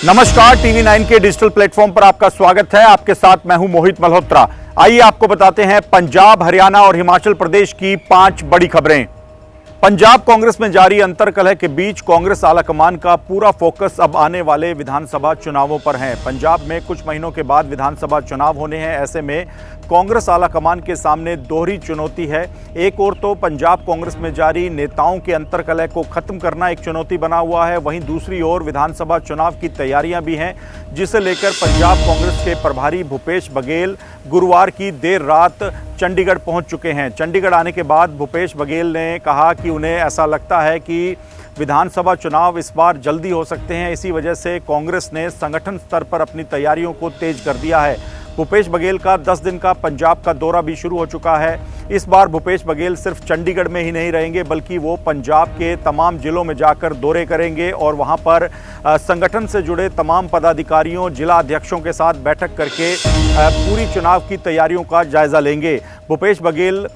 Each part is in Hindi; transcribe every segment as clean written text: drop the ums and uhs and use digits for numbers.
नमस्कार, टीवी 9 के डिजिटल प्लेटफॉर्म पर आपका स्वागत है। आपके साथ मैं हूं मोहित मल्होत्रा। आइए आपको बताते हैं पंजाब, हरियाणा और हिमाचल प्रदेश की 5 बड़ी खबरें। पंजाब कांग्रेस में जारी अंतर्कलह के बीच कांग्रेस आलाकमान का पूरा फोकस अब आने वाले विधानसभा चुनावों पर है। पंजाब में कुछ महीनों के बाद विधानसभा चुनाव होने हैं। ऐसे में कांग्रेस आलाकमान के सामने दोहरी चुनौती है। एक ओर तो पंजाब कांग्रेस में जारी नेताओं के अंतर्कलह को खत्म करना एक चुनौती बना हुआ है, वहीं दूसरी ओर विधानसभा चुनाव की तैयारियां भी हैं, जिसे लेकर पंजाब कांग्रेस के प्रभारी भूपेश बघेल गुरुवार की देर रात चंडीगढ़ पहुंच चुके हैं। चंडीगढ़ आने के बाद भूपेश बघेल ने कहा कि उन्हें ऐसा लगता है कि विधानसभा चुनाव इस बार जल्दी हो सकते हैं। इसी वजह से कांग्रेस ने संगठन स्तर पर अपनी तैयारियों को तेज कर दिया है। भूपेश बघेल का 10 दिन का पंजाब का दौरा भी शुरू हो चुका है। इस बार भूपेश बघेल सिर्फ चंडीगढ़ में ही नहीं रहेंगे, बल्कि वो पंजाब के तमाम जिलों में जाकर दौरे करेंगे और वहां पर संगठन से जुड़े तमाम पदाधिकारियों, जिला अध्यक्षों के साथ बैठक करके पूरी चुनाव की तैयारियों का जायजा लेंगे। भूपेश बघेल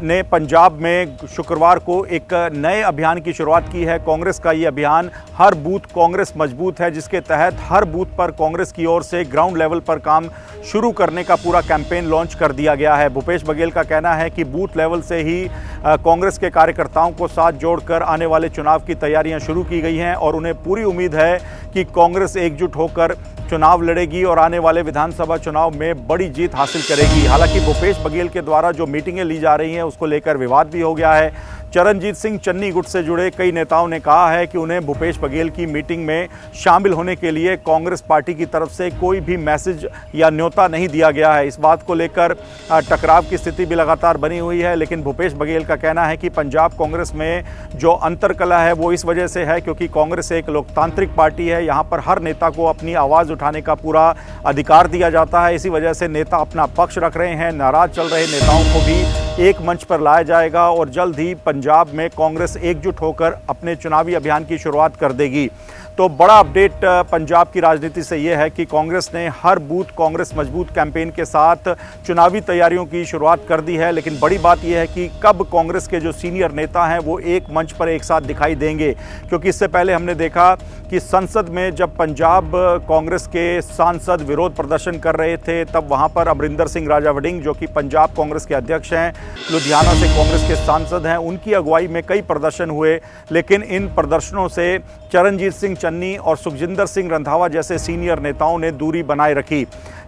ने पंजाब में शुक्रवार को एक नए अभियान की शुरुआत की है। कांग्रेस का ये अभियान हर बूथ कांग्रेस मजबूत है, जिसके तहत हर बूथ पर कांग्रेस की ओर से ग्राउंड लेवल पर काम शुरू करने का पूरा कैंपेन लॉन्च कर दिया गया है। भूपेश बघेल का कहना है कि बूथ लेवल से ही कांग्रेस के कार्यकर्ताओं को साथ जोड़कर आने वाले चुनाव की तैयारियां शुरू की गई हैं और उन्हें पूरी उम्मीद है कि कांग्रेस एकजुट होकर चुनाव लड़ेगी और आने वाले विधानसभा चुनाव में बड़ी जीत हासिल करेगी। हालांकि भूपेश बघेल के द्वारा जो मीटिंगें ली जा रही हैं, उसको लेकर विवाद भी हो गया है। चरणजीत सिंह चन्नी गुट से जुड़े कई नेताओं ने कहा है कि उन्हें भूपेश बघेल की मीटिंग में शामिल होने के लिए कांग्रेस पार्टी की तरफ से कोई भी मैसेज या न्योता नहीं दिया गया है। इस बात को लेकर टकराव की स्थिति भी लगातार बनी हुई है, लेकिन भूपेश बघेल का कहना है कि पंजाब कांग्रेस में जो अंतर्कलह है वो इस वजह से है क्योंकि कांग्रेस एक लोकतांत्रिक पार्टी है। यहाँ पर हर नेता को अपनी आवाज़ उठाने का पूरा अधिकार दिया जाता है। इसी वजह से नेता अपना पक्ष रख रहे हैं। नाराज चल रहे नेताओं को भी एक मंच पर लाया जाएगा और जल्द ही पंजाब में कांग्रेस एकजुट होकर अपने चुनावी अभियान की शुरुआत कर देगी। तो बड़ा अपडेट पंजाब की राजनीति से यह है कि कांग्रेस ने हर बूथ कांग्रेस मजबूत कैंपेन के साथ चुनावी तैयारियों की शुरुआत कर दी है। लेकिन बड़ी बात यह है कि कब कांग्रेस के जो सीनियर नेता हैं वो एक मंच पर एक साथ दिखाई देंगे, क्योंकि इससे पहले हमने देखा कि संसद में जब पंजाब कांग्रेस के सांसद विरोध प्रदर्शन कर रहे थे, तब वहां पर अमरिंदर सिंह राजा वड़िंग, जो कि पंजाब कांग्रेस के अध्यक्ष हैं, लुधियाना से कांग्रेस के सांसद हैं, उनकी अगुवाई में कई प्रदर्शन हुए। लेकिन इन प्रदर्शनों से चरणजीत सिंह चन्नी और सुखजिंदर सिंह रंधावा जैसे सीनियर नेताओं ने दूरी बनाए रखी।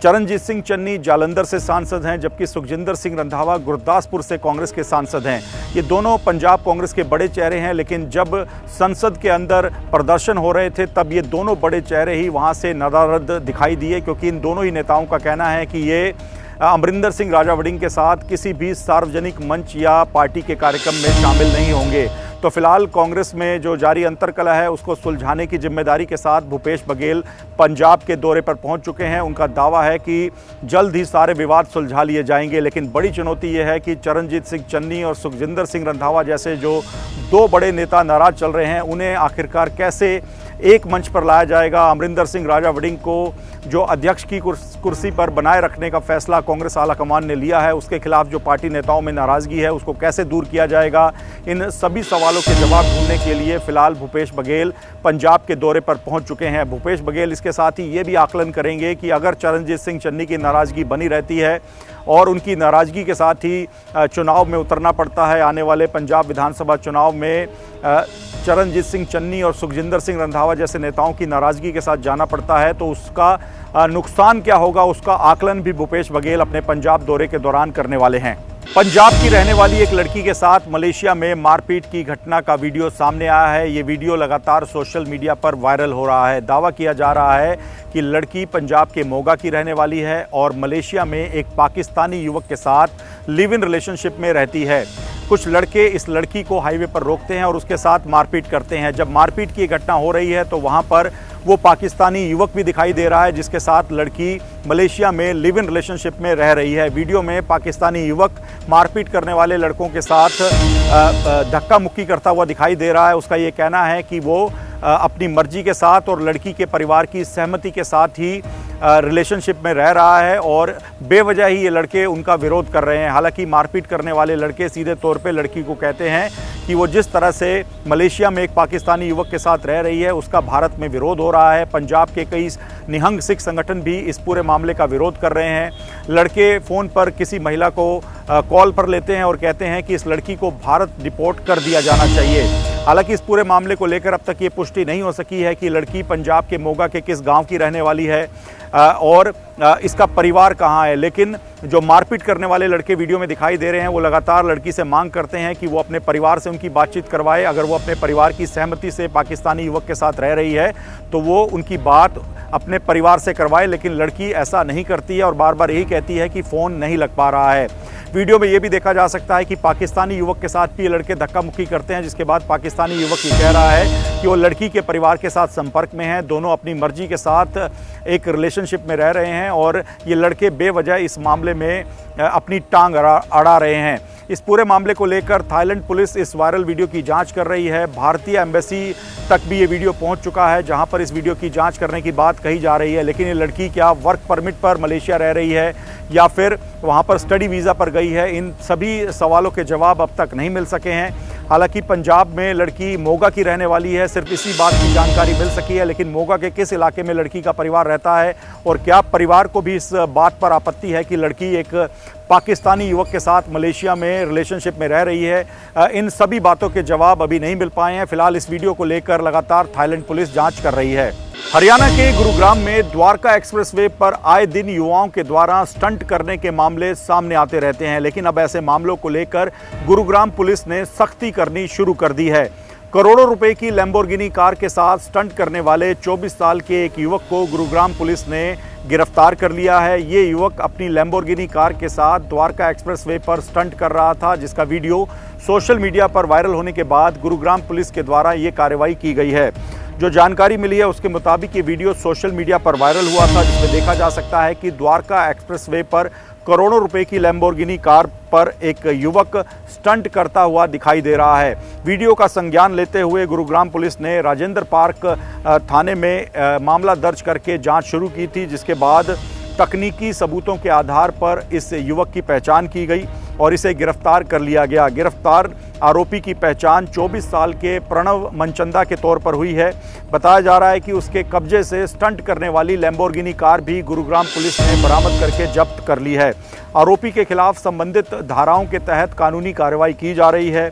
चरणजीत सिंह चन्नी जालंधर से सांसद हैं, जबकि सुखजिंदर सिंह रंधावा गुरदासपुर से कांग्रेस के सांसद हैं। ये दोनों पंजाब कांग्रेस के बड़े चेहरे हैं, लेकिन जब संसद के अंदर प्रदर्शन हो रहे थे तब ये दोनों बड़े चेहरे ही वहां से नदारद दिखाई दिए, क्योंकि इन दोनों ही नेताओं का कहना है कि ये अमरिंदर सिंह राजा वड़िंग के साथ किसी भी सार्वजनिक मंच या पार्टी के कार्यक्रम में शामिल नहीं होंगे। तो फिलहाल कांग्रेस में जो जारी अंतर्कलह है उसको सुलझाने की जिम्मेदारी के साथ भूपेश बघेल पंजाब के दौरे पर पहुंच चुके हैं। उनका दावा है कि जल्द ही सारे विवाद सुलझा लिए जाएंगे। लेकिन बड़ी चुनौती यह है कि चरणजीत सिंह चन्नी और सुखजिंदर सिंह रंधावा जैसे जो दो बड़े नेता नाराज चल रहे हैं, उन्हें आखिरकार कैसे एक मंच पर लाया जाएगा। अमरिंदर सिंह राजा वड़िंग को जो अध्यक्ष की कुर्सी पर बनाए रखने का फैसला कांग्रेस आलाकमान ने लिया है, उसके खिलाफ जो पार्टी नेताओं में नाराजगी है, उसको कैसे दूर किया जाएगा, इन सभी सवालों के जवाब ढूंढने के लिए फिलहाल भूपेश बघेल पंजाब के दौरे पर पहुंच चुके हैं। भूपेश बघेल इसके साथ ही ये भी आकलन करेंगे कि अगर चरणजीत सिंह चन्नी की नाराजगी बनी रहती है और उनकी नाराजगी के साथ ही चुनाव में उतरना पड़ता है, आने वाले पंजाब विधानसभा चुनाव में चरणजीत सिंह चन्नी और सुखजिंदर सिंह रंधावा जैसे नेताओं की नाराजगी के साथ जाना पड़ता है, तो उसका नुकसान क्या होगा, उसका आकलन भी भूपेश बघेल अपने पंजाब दौरे के दौरान करने वाले हैं। पंजाब की रहने वाली एक लड़की के साथ मलेशिया में मारपीट की घटना का वीडियो सामने आया है। ये वीडियो लगातार सोशल मीडिया पर वायरल हो रहा है। दावा किया जा रहा है कि लड़की पंजाब के मोगा की रहने वाली है और मलेशिया में एक पाकिस्तानी युवक के साथ लिव इन रिलेशनशिप में रहती है। कुछ लड़के इस लड़की को हाईवे पर रोकते हैं और उसके साथ मारपीट करते हैं। जब मारपीट की घटना हो रही है तो वहाँ पर वो पाकिस्तानी युवक भी दिखाई दे रहा है, जिसके साथ लड़की मलेशिया में लिव इन रिलेशनशिप में रह रही है। वीडियो में पाकिस्तानी युवक मारपीट करने वाले लड़कों के साथ धक्का मुक्की करता हुआ दिखाई दे रहा है। उसका ये कहना है कि वो अपनी मर्जी के साथ और लड़की के परिवार की सहमति के साथ ही रिलेशनशिप में रह रहा है और बेवजह ही ये लड़के उनका विरोध कर रहे हैं। हालांकि मारपीट करने वाले लड़के सीधे तौर पे लड़की को कहते हैं कि वो जिस तरह से मलेशिया में एक पाकिस्तानी युवक के साथ रह रही है उसका भारत में विरोध हो रहा है। पंजाब के कई निहंग सिख संगठन भी इस पूरे मामले का विरोध कर रहे हैं। लड़के फ़ोन पर किसी महिला को कॉल पर लेते हैं और कहते हैं कि इस लड़की को भारत डिपोर्ट कर दिया जाना चाहिए। हालांकि इस पूरे मामले को लेकर अब तक ये पुष्टि नहीं हो सकी है कि लड़की पंजाब के मोगा के किस गांव की रहने वाली है और इसका परिवार कहां है। लेकिन जो मारपीट करने वाले लड़के वीडियो में दिखाई दे रहे हैं वो लगातार लड़की से मांग करते हैं कि वो अपने परिवार से उनकी बातचीत करवाए। अगर वो अपने परिवार की सहमति से पाकिस्तानी युवक के साथ रह रही है तो वो उनकी बात अपने परिवार से करवाए, लेकिन लड़की ऐसा नहीं करती है और बार बार यही कहती है कि फ़ोन नहीं लग पा रहा है। वीडियो में ये भी देखा जा सकता है कि पाकिस्तानी युवक के साथ भी ये लड़के धक्का मुक्की करते हैं, जिसके बाद पाकिस्तानी युवक ये कह रहा है कि वो लड़की के परिवार के साथ संपर्क में है, दोनों अपनी मर्जी के साथ एक रिलेशनशिप में रह रहे हैं और ये लड़के बेवजह इस मामले में अपनी टांग अड़ा रहे हैं। इस पूरे मामले को लेकर थाईलैंड पुलिस इस वायरल वीडियो की जांच कर रही है। भारतीय एम्बेसी तक भी ये वीडियो पहुंच चुका है, जहां पर इस वीडियो की जांच करने की बात कही जा रही है। लेकिन ये लड़की क्या वर्क परमिट पर मलेशिया रह रही है या फिर वहां पर स्टडी वीज़ा पर गई है, इन सभी सवालों के जवाब अब तक नहीं मिल सके हैं। हालांकि पंजाब में लड़की मोगा की रहने वाली है, सिर्फ इसी बात की जानकारी मिल सकी है। लेकिन मोगा के किस इलाके में लड़की का परिवार रहता है और क्या परिवार को भी इस बात पर आपत्ति है कि लड़की एक पाकिस्तानी युवक के साथ मलेशिया में रिलेशनशिप में रह रही है, इन सभी बातों के जवाब अभी नहीं मिल पाए हैं। फिलहाल इस वीडियो को लेकर लगातार थाईलैंड पुलिस जांच कर रही है। हरियाणा के गुरुग्राम में द्वारका एक्सप्रेसवे पर आए दिन युवाओं के द्वारा स्टंट करने के मामले सामने आते रहते हैं, लेकिन अब ऐसे मामलों को लेकर गुरुग्राम पुलिस ने सख्ती करनी शुरू कर दी है। करोड़ों रुपए की लैम्बोर्गिनी कार के साथ स्टंट करने वाले 24 साल के एक युवक को गुरुग्राम पुलिस ने गिरफ्तार कर लिया है। ये युवक अपनी लैम्बोर्गिनी कार के साथ द्वारका एक्सप्रेसवे पर स्टंट कर रहा था, जिसका वीडियो सोशल मीडिया पर वायरल होने के बाद गुरुग्राम पुलिस के द्वारा ये कार्रवाई की गई है। जो जानकारी मिली है उसके मुताबिक ये वीडियो सोशल मीडिया पर वायरल हुआ था, जिसमें देखा जा सकता है कि द्वारका एक्सप्रेसवे पर करोड़ों रुपए की लैम्बोर्गिनी कार पर एक युवक स्टंट करता हुआ दिखाई दे रहा है। वीडियो का संज्ञान लेते हुए गुरुग्राम पुलिस ने राजेंद्र पार्क थाने में मामला दर्ज करके जांच शुरू की थी, जिसके बाद तकनीकी सबूतों के आधार पर इस युवक की पहचान की गई और इसे गिरफ्तार कर लिया गया। गिरफ्तार आरोपी की पहचान 24 साल के प्रणव मनचंदा के तौर पर हुई है। बताया जा रहा है कि उसके कब्जे से स्टंट करने वाली लैम्बोर्गिनी कार भी गुरुग्राम पुलिस ने बरामद करके जब्त कर ली है। आरोपी के खिलाफ संबंधित धाराओं के तहत कानूनी कार्रवाई की जा रही है।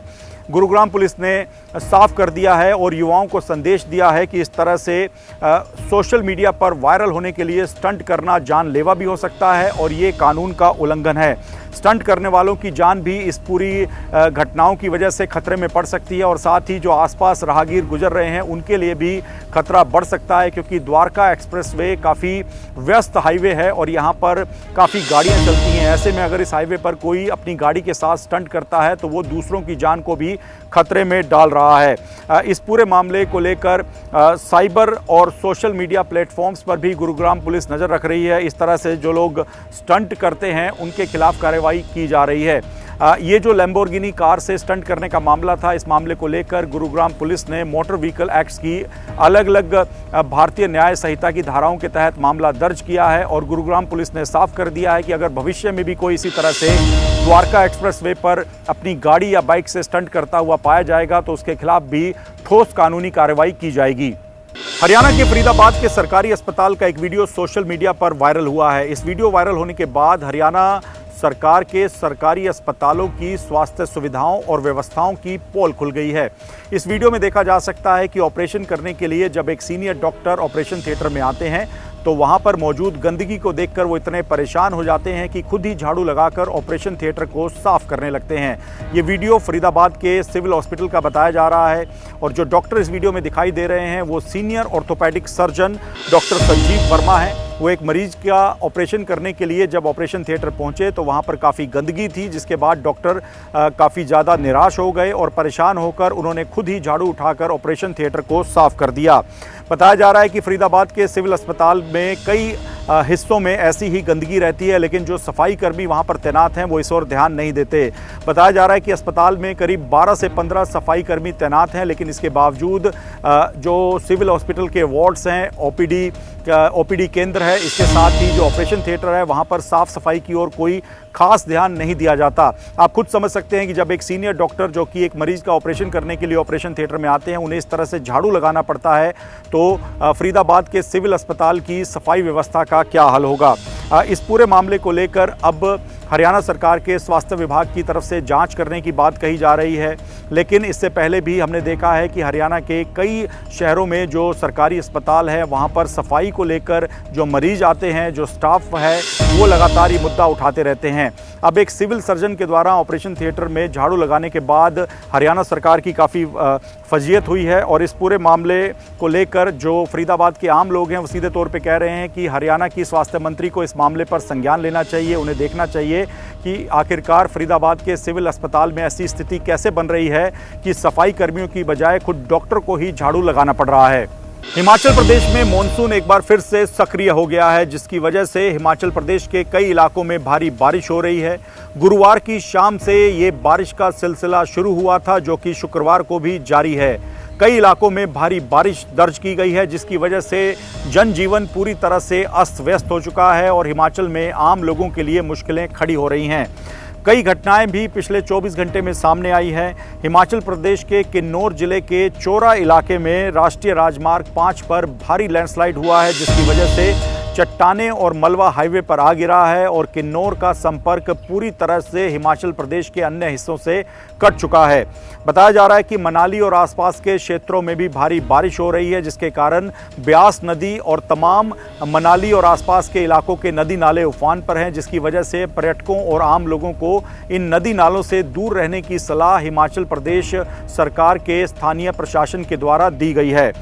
गुरुग्राम पुलिस ने साफ कर दिया है और युवाओं को संदेश दिया है कि इस तरह से सोशल मीडिया पर वायरल होने के लिए स्टंट करना जानलेवा भी हो सकता है और ये कानून का उल्लंघन है। स्टंट करने वालों की जान भी इस पूरी घटनाओं की वजह से खतरे में पड़ सकती है और साथ ही जो आसपास राहगीर गुजर रहे हैं उनके लिए भी खतरा बढ़ सकता है, क्योंकि द्वारका एक्सप्रेसवे काफ़ी व्यस्त हाईवे है और यहाँ पर काफ़ी गाड़ियाँ चलती हैं। ऐसे में अगर इस हाईवे पर कोई अपनी गाड़ी के साथ स्टंट करता है तो वो दूसरों की जान को भी खतरे में डाल रहा है। इस पूरे मामले को लेकर साइबर और सोशल मीडिया प्लेटफॉर्म्स पर भी गुरुग्राम पुलिस नज़र रख रही है। इस तरह से जो लोग स्टंट करते हैं उनके खिलाफ कार्रवाई की जा रही है। ये जो लैम्बोर्गिनी कार से स्टंट करने का मामला था, इस मामले को लेकर गुरुग्राम पुलिस ने मोटर व्हीकल एक्ट्स की अलग अलग भारतीय न्याय संहिता की धाराओं के तहत मामला दर्ज किया है और गुरुग्राम पुलिस ने साफ कर दिया है कि अगर भविष्य में भी कोई इसी तरह से द्वारका एक्सप्रेसवे पर अपनी गाड़ी या बाइक से स्टंट करता हुआ पाया जाएगा तो उसके खिलाफ भी ठोस कानूनी कार्रवाई की जाएगी। हरियाणा के फरीदाबाद के सरकारी अस्पताल का एक वीडियो सोशल मीडिया पर वायरल हुआ है। इस वीडियो वायरल होने के बाद हरियाणा सरकार के सरकारी अस्पतालों की स्वास्थ्य सुविधाओं और व्यवस्थाओं की पोल खुल गई है। इस वीडियो में देखा जा सकता है कि ऑपरेशन करने के लिए जब एक सीनियर डॉक्टर ऑपरेशन थिएटर में आते हैं तो वहां पर मौजूद गंदगी को देखकर वो इतने परेशान हो जाते हैं कि खुद ही झाड़ू लगाकर ऑपरेशन थिएटर को साफ करने लगते हैं। ये वीडियो फरीदाबाद के सिविल हॉस्पिटल का बताया जा रहा है और जो डॉक्टर इस वीडियो में दिखाई दे रहे हैं वो senior orthopaedic surgeon doctor Sanjeev Verma हैं। वो एक मरीज का ऑपरेशन करने के लिए जब ऑपरेशन थिएटर पहुंचे तो वहां पर काफ़ी गंदगी थी, जिसके बाद डॉक्टर काफ़ी ज़्यादा निराश हो गए और परेशान होकर उन्होंने खुद ही झाड़ू उठाकर ऑपरेशन थिएटर को साफ कर दिया। बताया जा रहा है कि फरीदाबाद के सिविल अस्पताल में कई हिस्सों में ऐसी ही गंदगी रहती है, लेकिन जो सफाई कर्मी वहां पर तैनात हैं वो इस ओर ध्यान नहीं देते। बताया जा रहा है कि अस्पताल में करीब 12 से 15 सफाई कर्मी तैनात हैं, लेकिन इसके बावजूद जो सिविल हॉस्पिटल के वार्ड्स हैं, ओपीडी ओपीडी केंद्र है, इसके साथ ही जो ऑपरेशन थिएटर है वहां पर साफ सफाई की ओर कोई खास ध्यान नहीं दिया जाता। आप खुद समझ सकते हैं कि जब एक सीनियर डॉक्टर जो कि एक मरीज का ऑपरेशन करने के लिए ऑपरेशन थिएटर में आते हैं, उन्हें इस तरह से झाड़ू लगाना पड़ता है, तो फरीदाबाद के सिविल अस्पताल की सफाई व्यवस्था का क्या हाल होगा। इस पूरे मामले को लेकर अब हरियाणा सरकार के स्वास्थ्य विभाग की तरफ से जांच करने की बात कही जा रही है, लेकिन इससे पहले भी हमने देखा है कि हरियाणा के कई शहरों में जो सरकारी अस्पताल है वहां पर सफाई को लेकर जो मरीज आते हैं, जो स्टाफ है, वो लगातार ये मुद्दा उठाते रहते हैं। अब एक सिविल सर्जन के द्वारा ऑपरेशन थिएटर में झाड़ू लगाने के बाद हरियाणा सरकार की काफ़ी फजीयत हुई है और इस पूरे मामले को लेकर जो फरीदाबाद के आम लोग हैं वो सीधे तौर पे कह रहे हैं कि हरियाणा की स्वास्थ्य मंत्री को इस मामले पर संज्ञान लेना चाहिए। उन्हें देखना चाहिए कि आखिरकार फरीदाबाद के सिविल अस्पताल में ऐसी स्थिति कैसे बन रही है कि सफाई कर्मियों की बजाय खुद डॉक्टर को ही झाड़ू लगाना पड़ रहा है। हिमाचल प्रदेश में मॉनसून एक बार फिर से सक्रिय हो गया है, जिसकी वजह से हिमाचल प्रदेश के कई इलाकों में भारी बारिश हो रही है। गुरुवार की शाम से ये बारिश का सिलसिला शुरू हुआ था, जो कि शुक्रवार को भी जारी है। कई इलाकों में भारी बारिश दर्ज की गई है, जिसकी वजह से जनजीवन पूरी तरह से अस्त व्यस्त हो चुका है और हिमाचल में आम लोगों के लिए मुश्किलें खड़ी हो रही हैं। कई घटनाएं भी पिछले 24 घंटे में सामने आई हैं। हिमाचल प्रदेश के किन्नौर जिले के चोरा इलाके में राष्ट्रीय राजमार्ग 5 पर भारी लैंडस्लाइड हुआ है, जिसकी वजह से चट्टाने और मलबा हाईवे पर आ गिरा है और किन्नौर का संपर्क पूरी तरह से हिमाचल प्रदेश के अन्य हिस्सों से कट चुका है। बताया जा रहा है कि मनाली और आसपास के क्षेत्रों में भी भारी बारिश हो रही है, जिसके कारण ब्यास नदी और तमाम मनाली और आसपास के इलाकों के नदी नाले उफान पर हैं, जिसकी वजह से पर्यटकों और आम लोगों को इन नदी नालों से दूर रहने की सलाह हिमाचल प्रदेश सरकार के स्थानीय प्रशासन के द्वारा दी गई है।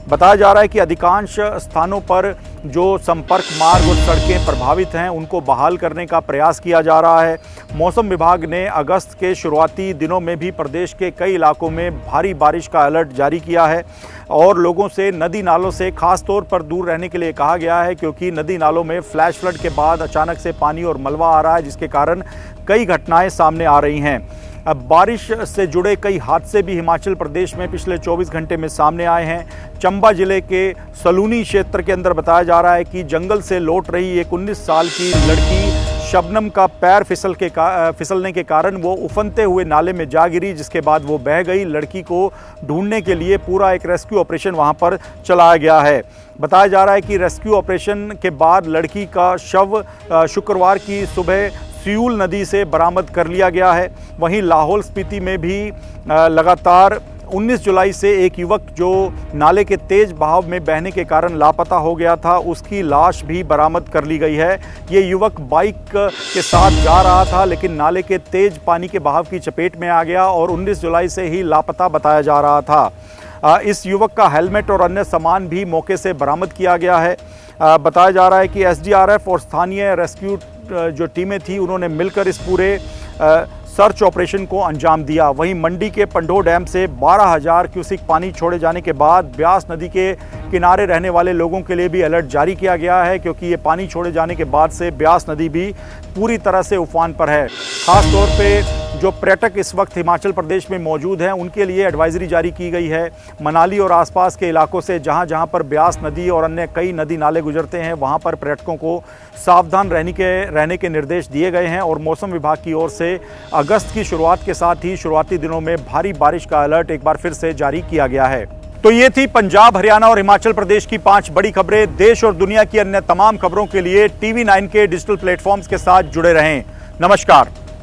बताया जा रहा है कि अधिकांश स्थानों पर जो संपर्क मार्ग और सड़कें प्रभावित हैं उनको बहाल करने का प्रयास किया जा रहा है। मौसम विभाग ने अगस्त के शुरुआती दिनों में भी प्रदेश के कई इलाकों में भारी बारिश का अलर्ट जारी किया है और लोगों से नदी नालों से खास तौर पर दूर रहने के लिए कहा गया है, क्योंकि नदी नालों में फ्लैश फ्लड के बाद अचानक से पानी और मलबा आ रहा है, जिसके कारण कई घटनाएं सामने आ रही हैं। अब बारिश से जुड़े कई हादसे भी हिमाचल प्रदेश में पिछले 24 घंटे में सामने आए हैं। चंबा जिले के सलूनी क्षेत्र के अंदर बताया जा रहा है कि जंगल से लौट रही एक 19 साल की लड़की शबनम का पैर फिसलने के कारण वो उफनते हुए नाले में जा गिरी, जिसके बाद वो बह गई। लड़की को ढूंढने के लिए पूरा एक रेस्क्यू ऑपरेशन वहां पर चलाया गया है। बताया जा रहा है कि रेस्क्यू ऑपरेशन के बाद लड़की का शव शुक्रवार की सुबह सियूल नदी से बरामद कर लिया गया है। वहीं लाहौल स्पीति में भी लगातार 19 जुलाई से एक युवक जो नाले के तेज बहाव में बहने के कारण लापता हो गया था, उसकी लाश भी बरामद कर ली गई है। ये युवक बाइक के साथ जा रहा था, लेकिन नाले के तेज पानी के बहाव की चपेट में आ गया और 19 जुलाई से ही लापता बताया जा रहा था। इस युवक का हेलमेट और अन्य सामान भी मौके से बरामद किया गया है। बताया जा रहा है कि एसडीआरएफ और स्थानीय रेस्क्यू जो टीमें थी उन्होंने मिलकर इस पूरे सर्च ऑपरेशन को अंजाम दिया। वहीं मंडी के पंडो डैम से 12,000 क्यूसिक पानी छोड़े जाने के बाद ब्यास नदी के किनारे रहने वाले लोगों के लिए भी अलर्ट जारी किया गया है, क्योंकि ये पानी छोड़े जाने के बाद से ब्यास नदी भी पूरी तरह से उफान पर है। खास तौर पे जो पर्यटक इस वक्त हिमाचल प्रदेश में मौजूद हैं उनके लिए एडवाइजरी जारी की गई है। मनाली और आसपास के इलाकों से जहां जहां पर ब्यास नदी और अन्य कई नदी नाले गुजरते हैं वहां पर पर्यटकों को सावधान रहने के निर्देश दिए गए हैं और मौसम विभाग की ओर से अगस्त की शुरुआत के साथ ही शुरुआती दिनों में भारी बारिश का अलर्ट एक बार फिर से जारी किया गया है। तो ये थी पंजाब, हरियाणा और हिमाचल प्रदेश की 5 बड़ी खबरें। देश और दुनिया की अन्य तमाम खबरों के लिए TV9 के डिजिटल प्लेटफॉर्म्स के साथ जुड़े रहें। नमस्कार।